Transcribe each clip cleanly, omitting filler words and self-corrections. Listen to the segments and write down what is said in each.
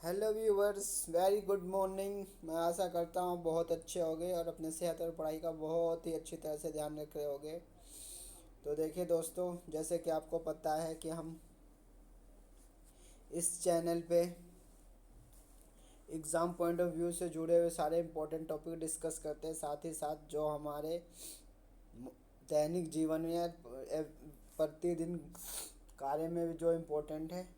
Hello viewers, very good morning. मैं आशा करता हूँ बहुत अच्छे होंगे और अपने सेहत और पढ़ाई का बहुत ही अच्छी तरह से ध्यान रख रहे होंगे। तो देखिए दोस्तों, जैसे कि आपको पता है कि हम इस चैनल पे एग्ज़ाम पॉइंट ऑफ व्यू से जुड़े हुए सारे इंपॉर्टेंट टॉपिक डिस्कस करते हैं, साथ ही साथ जो हमारे दैनिक जीवन में या प्रतिदिन कार्य में भी जो इम्पोर्टेंट है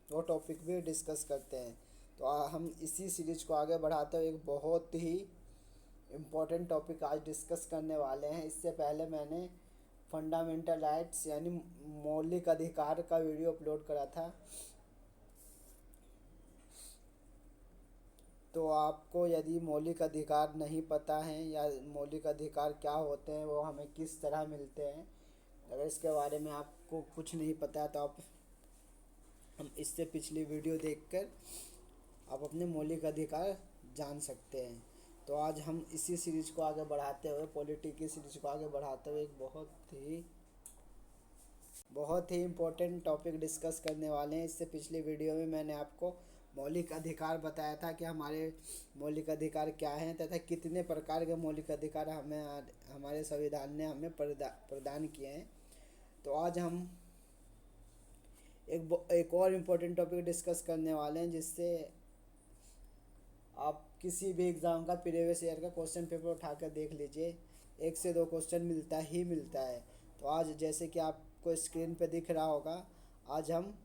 वो टॉपिक भी डिस्कस करते हैं। तो हम इसी सीरीज को आगे बढ़ाते हुए एक बहुत ही इम्पोर्टेंट टॉपिक आज डिस्कस करने वाले हैं। इससे पहले मैंने फंडामेंटल राइट्स यानी मौलिक अधिकार का वीडियो अपलोड करा था। तो आपको यदि मौलिक अधिकार नहीं पता है या मौलिक अधिकार क्या होते हैं, वो हमें किस तरह मिलते हैं, अगर इसके बारे में आपको कुछ नहीं पता है तो आप हम इससे पिछली वीडियो देखकर आप अपने मौलिक अधिकार जान सकते हैं। तो आज हम इसी सीरीज को आगे बढ़ाते हुए पॉलिटी की सीरीज को आगे बढ़ाते हुए एक बहुत ही इम्पोर्टेंट टॉपिक डिस्कस करने वाले हैं। इससे पिछली वीडियो में मैंने आपको मौलिक अधिकार बताया था कि हमारे मौलिक अधिकार क्या हैं तथा कितने प्रकार के मौलिक अधिकार हमें हमारे संविधान ने हमें प्रदान किए हैं। तो आज हम एक और इम्पोर्टेंट टॉपिक डिस्कस करने वाले हैं, जिससे आप किसी भी एग्ज़ाम का प्रीवियस ईयर का क्वेश्चन पेपर उठा कर देख लीजिए, एक से दो क्वेश्चन मिलता है। तो आज जैसे कि आपको स्क्रीन पे दिख रहा होगा, आज हम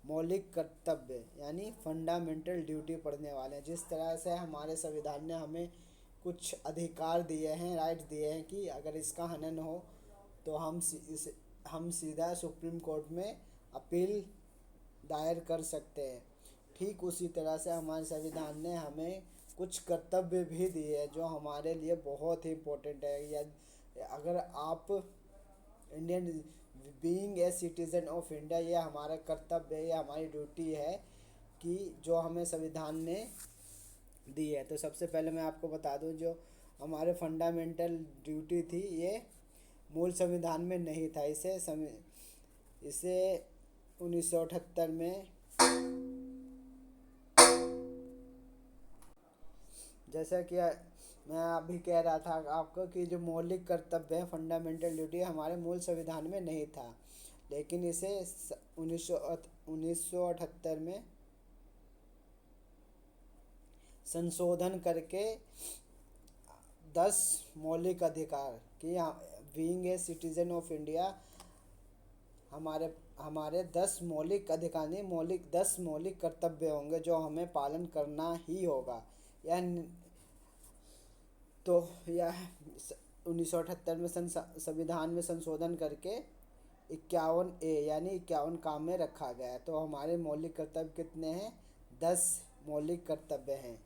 मौलिक कर्तव्य यानी फंडामेंटल ड्यूटी पढ़ने वाले हैं। जिस तरह से हमारे संविधान ने हमें कुछ अधिकार दिए हैं, राइट्स दिए हैं कि अगर इसका हनन हो तो हम सीधा सुप्रीम कोर्ट में अपील दायर कर सकते हैं। ठीक उसी तरह से हमारे संविधान ने हमें कुछ कर्तव्य भी दिए हैं जो हमारे लिए बहुत ही इम्पोर्टेंट है। या अगर आप Indian being a citizen of India, ये हमारा कर्तव्य है, ये हमारी ड्यूटी है कि जो हमें संविधान ने दी है। तो सबसे पहले मैं आपको बता दूं, जो हमारे फंडामेंटल ड्यूटी थी ये मूल संविधान में नहीं था। इसे 1978 में, जैसा कि मैं अभी कह रहा था आपको कि जो मौलिक कर्तव्य है, फंडामेंटल ड्यूटी, हमारे मूल संविधान में नहीं था, लेकिन इसे 1978 में संशोधन करके 10 मौलिक अधिकार कि being a citizen of India हमारे हमारे 10 मौलिक अधिकार नहीं, 10 मौलिक कर्तव्य होंगे जो हमें पालन करना ही होगा। यह तो यह 1978 में संविधान में संशोधन करके 51A यानी 51 काम में रखा गया है। तो हमारे मौलिक कर्तव्य कितने हैं? 10 मौलिक कर्तव्य हैं।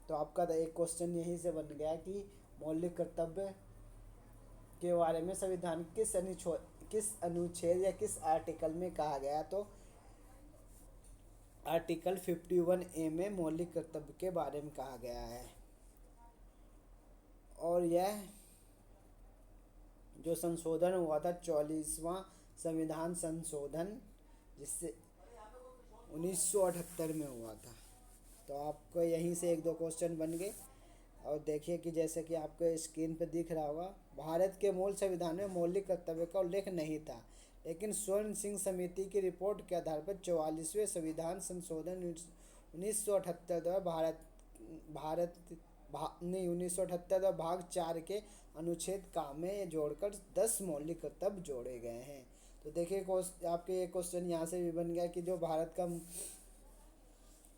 तो आपका तो एक क्वेश्चन यहीं से बन गया कि मौलिक कर्तव्य के बारे में संविधान किस अनुच्छेद या किस आर्टिकल में कहा गया। तो आर्टिकल 51A में मौलिक कर्तव्य के बारे में कहा गया है। और यह जो संशोधन हुआ था 44वां संविधान संशोधन, जिससे 1978 में हुआ था। तो आपको यहीं से एक दो क्वेश्चन बन गए। और देखिए कि जैसे कि आपको स्क्रीन पर दिख रहा होगा, भारत के मूल संविधान में मौलिक कर्तव्य का उल्लेख नहीं था, लेकिन स्वर्ण सिंह समिति की रिपोर्ट के आधार पर 44वें संविधान संशोधन 1978 द्वारा भारत नहीं 1978 द्वारा भाग 4 के अनुच्छेद का में जोड़कर 10 मौलिक कर्तव्य जोड़े गए हैं। तो देखिए आपके ये क्वेश्चन यहाँ से भी बन गया कि जो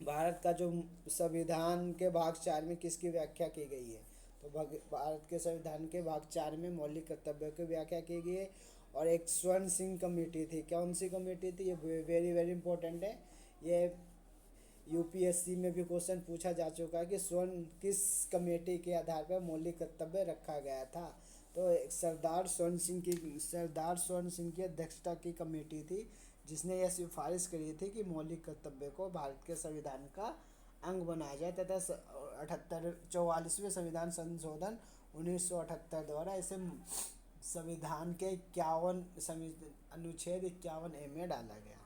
भारत का जो संविधान के भाग 4 में किसकी व्याख्या की गई है। तो भारत के संविधान के भाग 4 में मौलिक कर्तव्यों की व्याख्या की गई है। और एक स्वर्ण सिंह कमेटी थी, कौन सी कमेटी थी, ये वेरी वेरी इंपॉर्टेंट है। ये यूपीएससी में भी क्वेश्चन पूछा जा चुका है कि किस कमेटी के आधार पर मौलिक कर्तव्य रखा गया था। तो सरदार स्वर्ण सिंह की अध्यक्षता की कमेटी थी, जिसने यह सिफारिश करी थी कि मौलिक कर्तव्य को भारत के संविधान का अंग बनाया जाए तथा 44वें संविधान संशोधन 1978 द्वारा इसे संविधान के 51 अनुच्छेद 51A में डाला गया।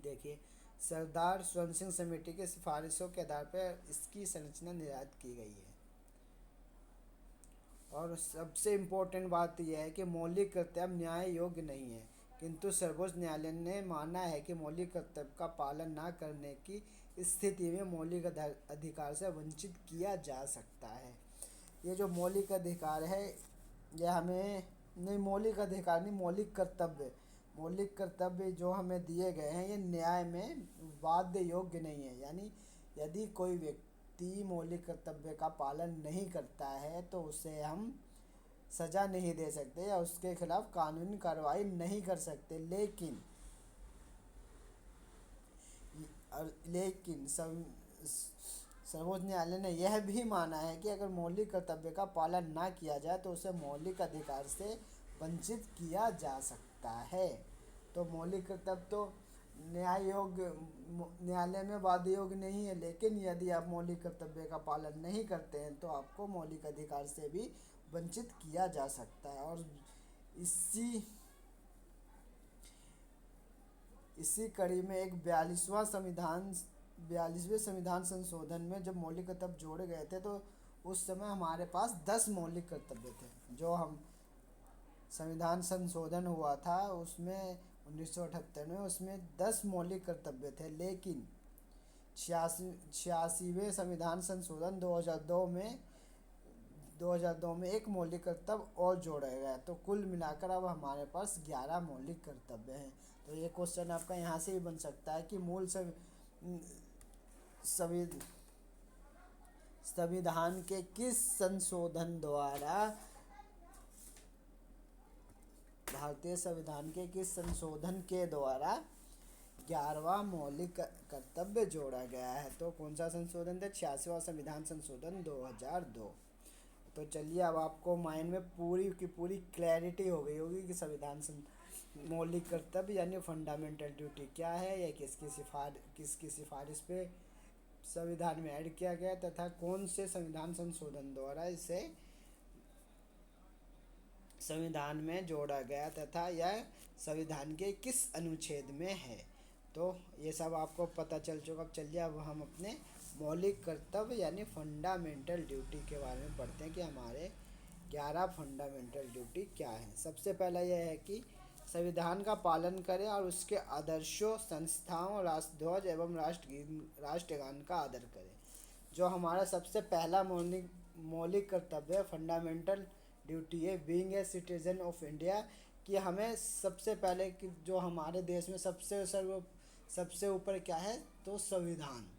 देखिए सरदार स्वर्ण सिंह समिति की सिफारिशों के आधार पर इसकी संरचना निर्धारित की गई है। और सबसे इम्पोर्टेंट बात यह है कि मौलिक कर्तव्य न्याय योग्य नहीं है, किंतु सर्वोच्च न्यायालय ने माना है कि मौलिक कर्तव्य का पालन न करने की स्थिति में मौलिक अधिकार से वंचित किया जा सकता है। ये जो मौलिक अधिकार है, यह हमें नहीं, मौलिक अधिकार नहीं, मौलिक कर्तव्य जो हमें दिए गए हैं ये न्याय में वाद्य योग्य नहीं है। यानी यदि कोई व्यक्ति मौलिक कर्तव्य का पालन नहीं करता है तो उसे हम सजा नहीं दे सकते या उसके खिलाफ कानूनी कार्रवाई नहीं कर सकते। लेकिन सर्वोच्च न्यायालय ने यह भी माना है कि अगर मौलिक कर्तव्य का पालन ना किया जाए तो उसे मौलिक अधिकार से वंचित किया जा सकता है। तो मौलिक कर्तव्य तो न्यायालय में वाद योग्य नहीं है, लेकिन यदि आप मौलिक कर्तव्य का पालन नहीं करते हैं तो आपको मौलिक अधिकार से भी वंचित किया जा सकता है। और इसी इसी कड़ी में एक 42वें संविधान संशोधन में जब मौलिक कर्तव्य जोड़े गए थे तो उस समय हमारे पास 10 मौलिक कर्तव्य थे। जो हम संविधान संशोधन हुआ था उसमें 1978 में, उसमें 10 मौलिक कर्तव्य थे। लेकिन 86वें संविधान संशोधन 2002 में एक मौलिक कर्तव्य और जोड़ा गया, तो कुल मिलाकर अब हमारे पास 11 मौलिक कर्तव्य हैं। तो ये क्वेश्चन आपका यहाँ से भी बन सकता है कि संविधान के किस संशोधन द्वारा भारतीय संविधान के किस संशोधन के द्वारा 11वां मौलिक कर्तव्य जोड़ा गया है। तो कौन सा संशोधन था? 86वां संविधान संशोधन 2002। तो चलिए, अब आपको माइंड में पूरी की पूरी क्लैरिटी हो गई होगी कि मौलिक कर्तव्य यानी फंडामेंटल ड्यूटी क्या है, या किसकी सिफारिश पे संविधान में ऐड किया गया तथा कौन से संविधान संशोधन द्वारा इसे संविधान में जोड़ा गया तथा यह संविधान के किस अनुच्छेद में है। तो ये सब आपको पता चल चुका। अब चलिए, अब हम अपने मौलिक कर्तव्य यानी फंडामेंटल ड्यूटी के बारे में पढ़ते हैं कि हमारे 11 फंडामेंटल ड्यूटी क्या है। सबसे पहला यह है कि संविधान का पालन करें और उसके आदर्शों, संस्थाओं, राष्ट्रध्वज एवं राष्ट्रगान का आदर करें। जो हमारा सबसे पहला मौलिक कर्तव्य है, फंडामेंटल ड्यूटी है, being a citizen of India, कि हमें सबसे पहले कि जो हमारे देश में सबसे ऊपर क्या है, तो संविधान।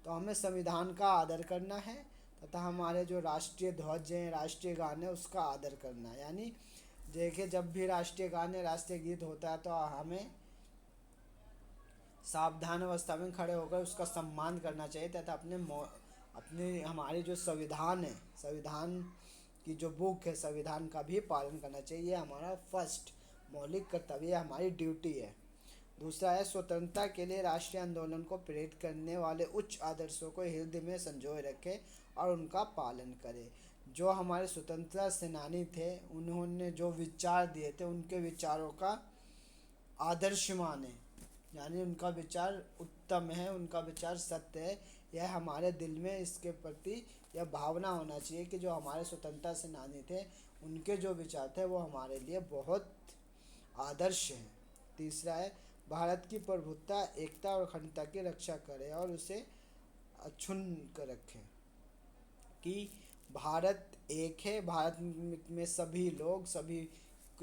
तो हमें संविधान का आदर करना है तथा हमारे जो राष्ट्रीय ध्वज हैं, राष्ट्रीय गान है, उसका आदर करना है। यानी देखिए, जब भी राष्ट्रीय गान या राष्ट्रीय गीत होता है तो हमें सावधान अवस्था में खड़े होकर उसका सम्मान करना चाहिए तथा अपने हमारी जो संविधान है, संविधान की जो बुक है, संविधान का भी पालन करना चाहिए। ये हमारा फर्स्ट मौलिक कर्तव्य, हमारी ड्यूटी है। दूसरा है स्वतंत्रता के लिए राष्ट्रीय आंदोलन को प्रेरित करने वाले उच्च आदर्शों को हृदय में संजोए रखें और उनका पालन करें। जो हमारे स्वतंत्रता सेनानी थे, उन्होंने जो विचार दिए थे उनके विचारों का आदर्श माने, यानी उनका विचार उत्तम है, उनका विचार सत्य है। यह हमारे दिल में इसके प्रति यह भावना होना चाहिए कि जो हमारे स्वतंत्रता सेनानी थे उनके जो विचार थे वो हमारे लिए बहुत आदर्श हैं। तीसरा है भारत की प्रभुत्ता, एकता और अखंडता की रक्षा करें और उसे अक्षुण्ण कर रखें। कि भारत एक है, भारत में सभी लोग, सभी,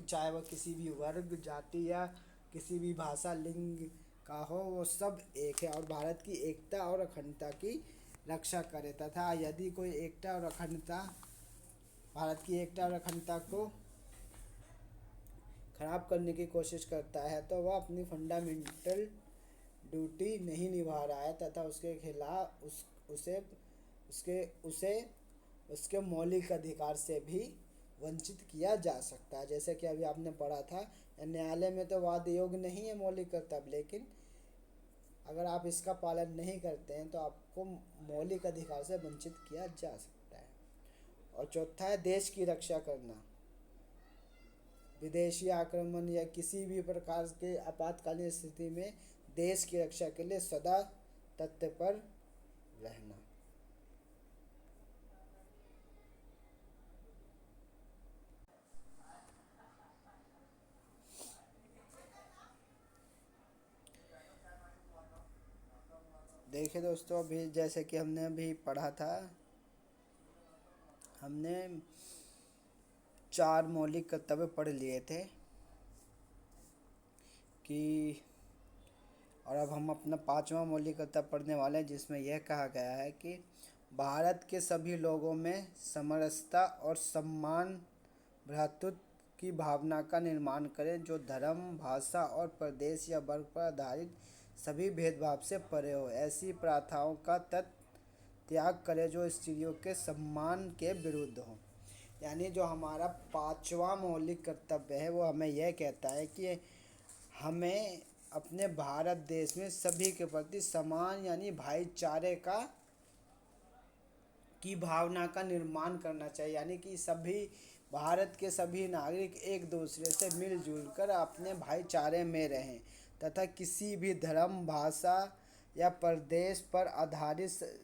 चाहे वह किसी भी वर्ग, जाति या किसी भी भाषा, लिंग का हो, वो सब एक है। और भारत की एकता और अखंडता की रक्षा करे तथा यदि कोई भारत की एकता और अखंडता को खराब करने की कोशिश करता है तो वह अपनी फंडामेंटल ड्यूटी नहीं निभा रहा है तथा उसके खिलाफ उसके मौलिक अधिकार से भी वंचित किया जा सकता है। जैसे कि अभी आपने पढ़ा था, न्यायालय में तो वाद योग्य नहीं है मौलिक कर्तव्य, लेकिन अगर आप इसका पालन नहीं करते हैं तो आपको मौलिक अधिकार से वंचित किया जा सकता है। और चौथा है देश की रक्षा करना। विदेशी आक्रमण या किसी भी प्रकार के आपातकालीन स्थिति में देश की रक्षा के लिए सदा तत्पर रहना। देखिए दोस्तों, अभी जैसे कि हमने अभी पढ़ा था, हमने 4 मौलिक कर्तव्य पढ़ लिए थे कि, और अब हम अपना 5वां मौलिक कर्तव्य पढ़ने वाले हैं, जिसमें यह कहा गया है कि भारत के सभी लोगों में समरसता और सम्मान, भ्रातृत्व की भावना का निर्माण करें, जो धर्म, भाषा और प्रदेश या वर्ग पर आधारित सभी भेदभाव से परे हो। ऐसी प्रथाओं का त्याग करें जो स्त्रियों के सम्मान के विरुद्ध हो। यानी जो हमारा 5वां मौलिक कर्तव्य है वो हमें यह कहता है कि हमें अपने भारत देश में सभी के प्रति समान यानी भाईचारे का की भावना का निर्माण करना चाहिए। यानी कि सभी भारत के सभी नागरिक एक दूसरे से मिलजुल कर अपने भाईचारे में रहें तथा किसी भी धर्म, भाषा या प्रदेश पर आधारित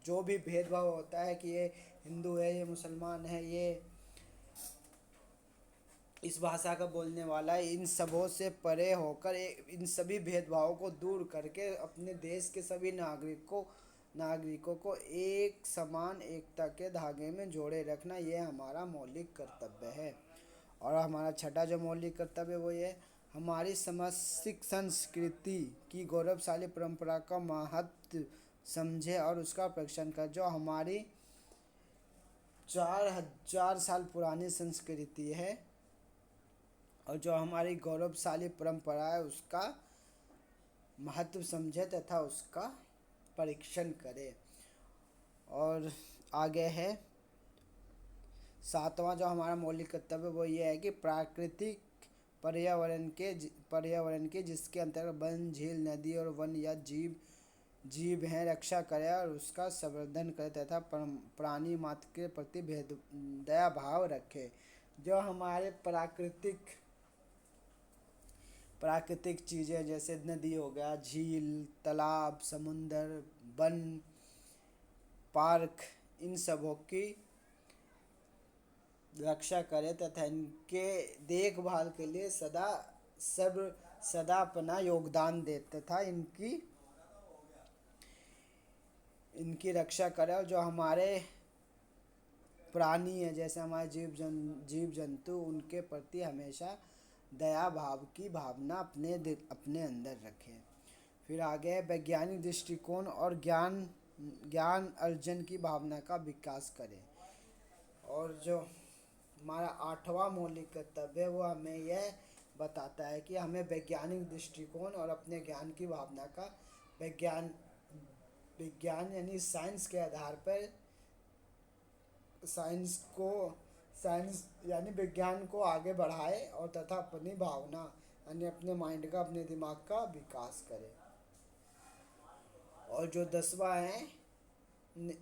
जो भी भेदभाव होता है कि ये हिंदू है, ये मुसलमान है, ये इस भाषा का बोलने वाला है, इन सबों से परे होकर इन सभी भेदभावों को दूर करके अपने देश के सभी नागरिकों को एक समान एकता के धागे में जोड़े रखना, ये हमारा मौलिक कर्तव्य है। और हमारा छठा जो मौलिक कर्तव्य वो ये हमारी समष्टिक संस्कृति की गौरवशाली परंपरा का महत्व समझे और उसका प्रक्षण कर। जो हमारी 4000 साल पुरानी संस्कृति है और जो हमारी गौरवशाली परंपरा है उसका महत्व समझे तथा उसका परीक्षण करे। और आगे है 7वां जो हमारा मौलिक कर्तव्य वो ये है कि प्राकृतिक पर्यावरण के जिसके अंतर्गत वन, झील, नदी और वन या जीव हैं रक्षा करे और उसका संवर्धन करे तथा प्राणी मात्र के प्रति दया भाव रखे। जो हमारे प्राकृतिक चीज़ें जैसे नदी हो गया, झील, तालाब, समुंदर, वन, पार्क, इन सबों की रक्षा करें तथा इनके देखभाल के लिए सदा अपना योगदान दे तथा इनकी रक्षा करें। और जो हमारे प्राणी हैं जैसे हमारे जीव जंतु उनके प्रति हमेशा दया भाव की भावना अपने अंदर रखें। फिर आगे है वैज्ञानिक दृष्टिकोण और ज्ञान अर्जन की भावना का विकास करें। और जो हमारा 8वां मौलिक कर्तव्य है वो हमें यह बताता है कि हमें वैज्ञानिक दृष्टिकोण और अपने ज्ञान की भावना का विज्ञान यानी साइंस के आधार पर साइंस यानी विज्ञान को आगे बढ़ाए और तथा अपनी भावना यानी अपने माइंड का, अपने दिमाग का विकास करे। और जो 10वां है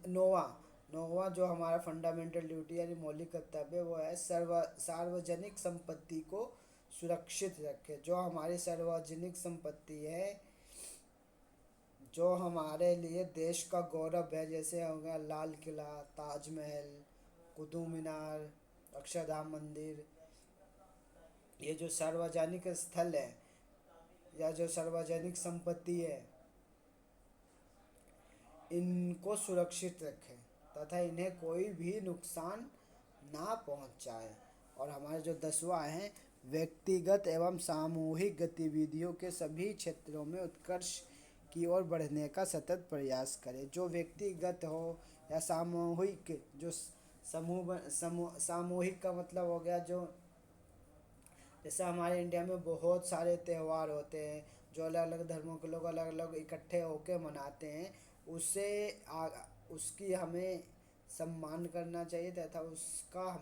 नौवां जो हमारा फंडामेंटल ड्यूटी यानी मौलिक कर्तव्य वो है सार्वजनिक संपत्ति को सुरक्षित रखे। जो हमारी सार्वजनिक संपत्ति है जो हमारे लिए देश का गौरव है, जैसे हो गया लाल किला, ताजमहल, कुतुब मीनार, अक्षरधाम मंदिर, ये जो सार्वजनिक स्थल है या जो सार्वजनिक संपत्ति है इनको सुरक्षित रखें तथा इन्हें कोई भी नुकसान ना पहुंचाए। और हमारे जो 10वां है व्यक्तिगत एवं सामूहिक गतिविधियों के सभी क्षेत्रों में उत्कर्ष की ओर बढ़ने का सतत प्रयास करें। जो व्यक्तिगत हो या सामूहिक, जो सामूहिक का मतलब हो गया जो जैसे हमारे इंडिया में बहुत सारे त्यौहार होते हैं जो अलग अलग धर्मों के लोग अलग अलग इकट्ठे होकर मनाते हैं, उसकी हमें सम्मान करना चाहिए तथा उसका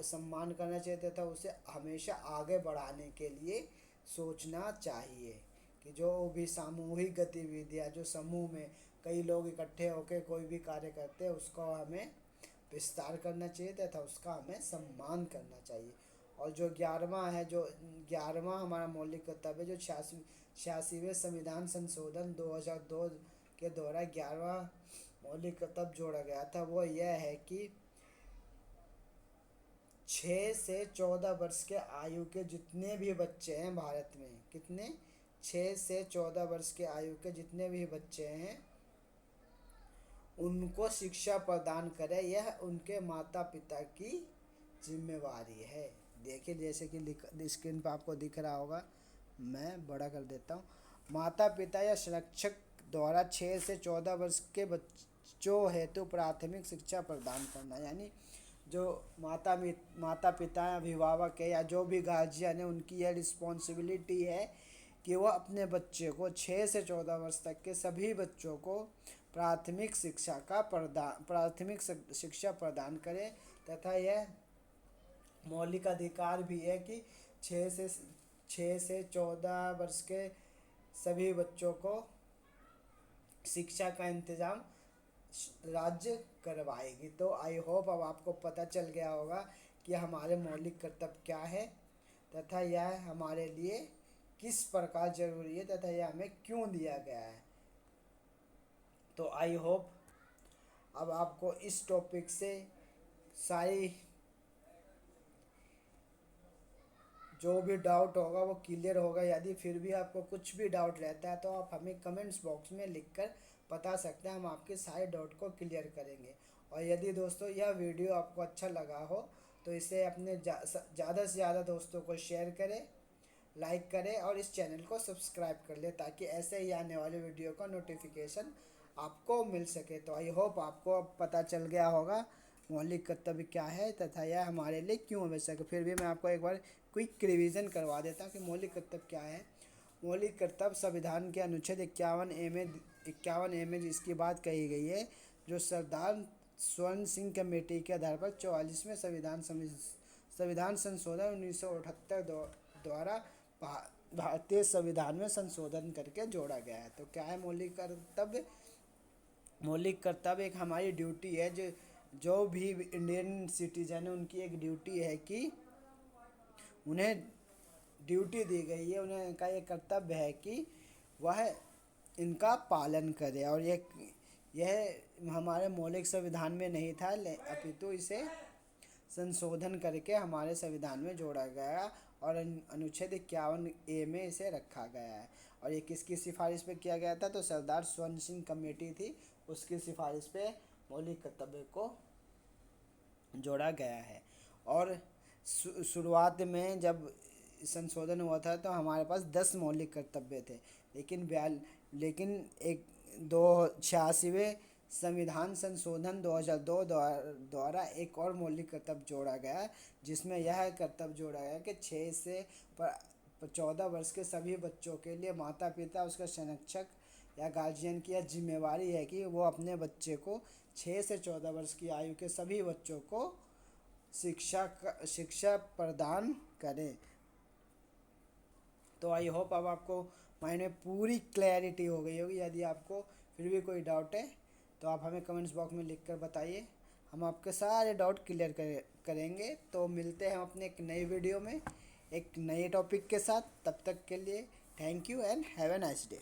सम्मान करना चाहिए तथा उसे हमेशा आगे बढ़ाने के लिए सोचना चाहिए। कि जो भी सामूहिक गतिविधियाँ जो समूह में कई लोग इकट्ठे होकर कोई भी कार्य करते हैं उसको हमें विस्तार करना चाहिए तथा उसका हमें सम्मान करना चाहिए। और जो 11वां है, जो 11वां हमारा मौलिक कर्तव्य, जो 86वें संविधान संशोधन 2002 के द्वारा 11वां मौलिक कर्तव्य जोड़ा गया था, वो यह है कि 6 से 14 वर्ष के आयु के जितने भी बच्चे हैं भारत में, कितने, 6 से 14 वर्ष के आयु के जितने भी बच्चे हैं उनको शिक्षा प्रदान करें, यह उनके माता पिता की जिम्मेवारी है। देखिए जैसे कि स्क्रीन पर आपको दिख रहा होगा, मैं बड़ा कर देता हूँ। माता पिता या संरक्षक द्वारा 6 से 14 वर्ष के बच्चों हेतु प्राथमिक शिक्षा प्रदान करना, यानी जो माता पिता या अभिभावक है या जो भी गार्जियन है, उनकी यह रिस्पॉन्सिबिलिटी है कि वह अपने बच्चे को 6 से 14 वर्ष तक के सभी बच्चों को प्राथमिक शिक्षा प्रदान करें, तथा यह मौलिक अधिकार भी है कि 6 से 14 वर्ष के सभी बच्चों को शिक्षा का इंतज़ाम राज्य करवाएगी। तो आई होप अब आपको पता चल गया होगा कि हमारे मौलिक कर्तव्य क्या है तथा यह हमारे लिए किस प्रकार जरूरी है तथा यह हमें क्यों दिया गया है। तो आई होप अब आपको इस टॉपिक से सारी जो भी डाउट होगा वो क्लियर होगा। यदि फिर भी आपको कुछ भी डाउट रहता है तो आप हमें कमेंट्स बॉक्स में लिखकर बता सकते हैं, हम आपके सारे डाउट को क्लियर करेंगे। और यदि दोस्तों यह वीडियो आपको अच्छा लगा हो तो इसे अपने ज़्यादा से ज़्यादा दोस्तों को शेयर करें, लाइक करें और इस चैनल को सब्सक्राइब कर लें ताकि ऐसे ही आने वाले वीडियो का नोटिफिकेशन आपको मिल सके। तो आई होप आपको अब पता चल गया होगा मौलिक कर्तव्य क्या है तथा यह हमारे लिए क्यों आवश्यक है। फिर भी मैं आपको एक बार क्विक रिवीजन करवा देता हूँ कि मौलिक कर्तव्य क्या है। मौलिक कर्तव्य संविधान के अनुच्छेद 51A में जिसकी बात कही गई है, जो सरदार स्वर्ण सिंह कमेटी के आधार पर 44वें संविधान संशोधन 1978 द्वारा भारतीय संविधान में संशोधन करके जोड़ा गया है। तो क्या है मौलिक कर्तव्य? मौलिक कर्तव्य एक हमारी ड्यूटी है, जो भी इंडियन सिटीजन है उनकी एक ड्यूटी है कि उन्हें ड्यूटी दी गई है, उन्हें का ये कर्तव्य है कि वह इनका पालन करे। और यह हमारे मौलिक संविधान में नहीं था, अपितु इसे संशोधन करके हमारे संविधान में जोड़ा गया और अनुच्छेद 51A में इसे रखा गया है। और ये किसकी सिफारिश पे किया गया था? तो सरदार स्वर्ण सिंह कमेटी थी, उसकी सिफारिश पे मौलिक कर्तव्य को जोड़ा गया है। और शुरुआत में जब संशोधन हुआ था तो हमारे पास 10 मौलिक कर्तव्य थे, लेकिन एक 86वें संविधान संशोधन 2002 द्वारा एक और मौलिक कर्तव्य जोड़ा गया, जिसमें यह कर्तव्य जोड़ा गया कि 6 से 14 वर्ष के सभी बच्चों के लिए माता पिता उसका संरक्षक या गार्जियन की यह जिम्मेवारी है कि वो अपने बच्चे को 6 से 14 वर्ष की आयु के सभी बच्चों को शिक्षा प्रदान करें। तो आई होप अब आपको माइंड में पूरी क्लैरिटी हो गई होगी। यदि आपको फिर भी कोई डाउट है तो आप हमें कमेंट्स बॉक्स में लिखकर बताइए, हम आपके सारे डाउट क्लियर करेंगे। तो मिलते हैं हम अपने एक नई वीडियो में एक नए टॉपिक के साथ। तब तक के लिए thank you and have a nice day.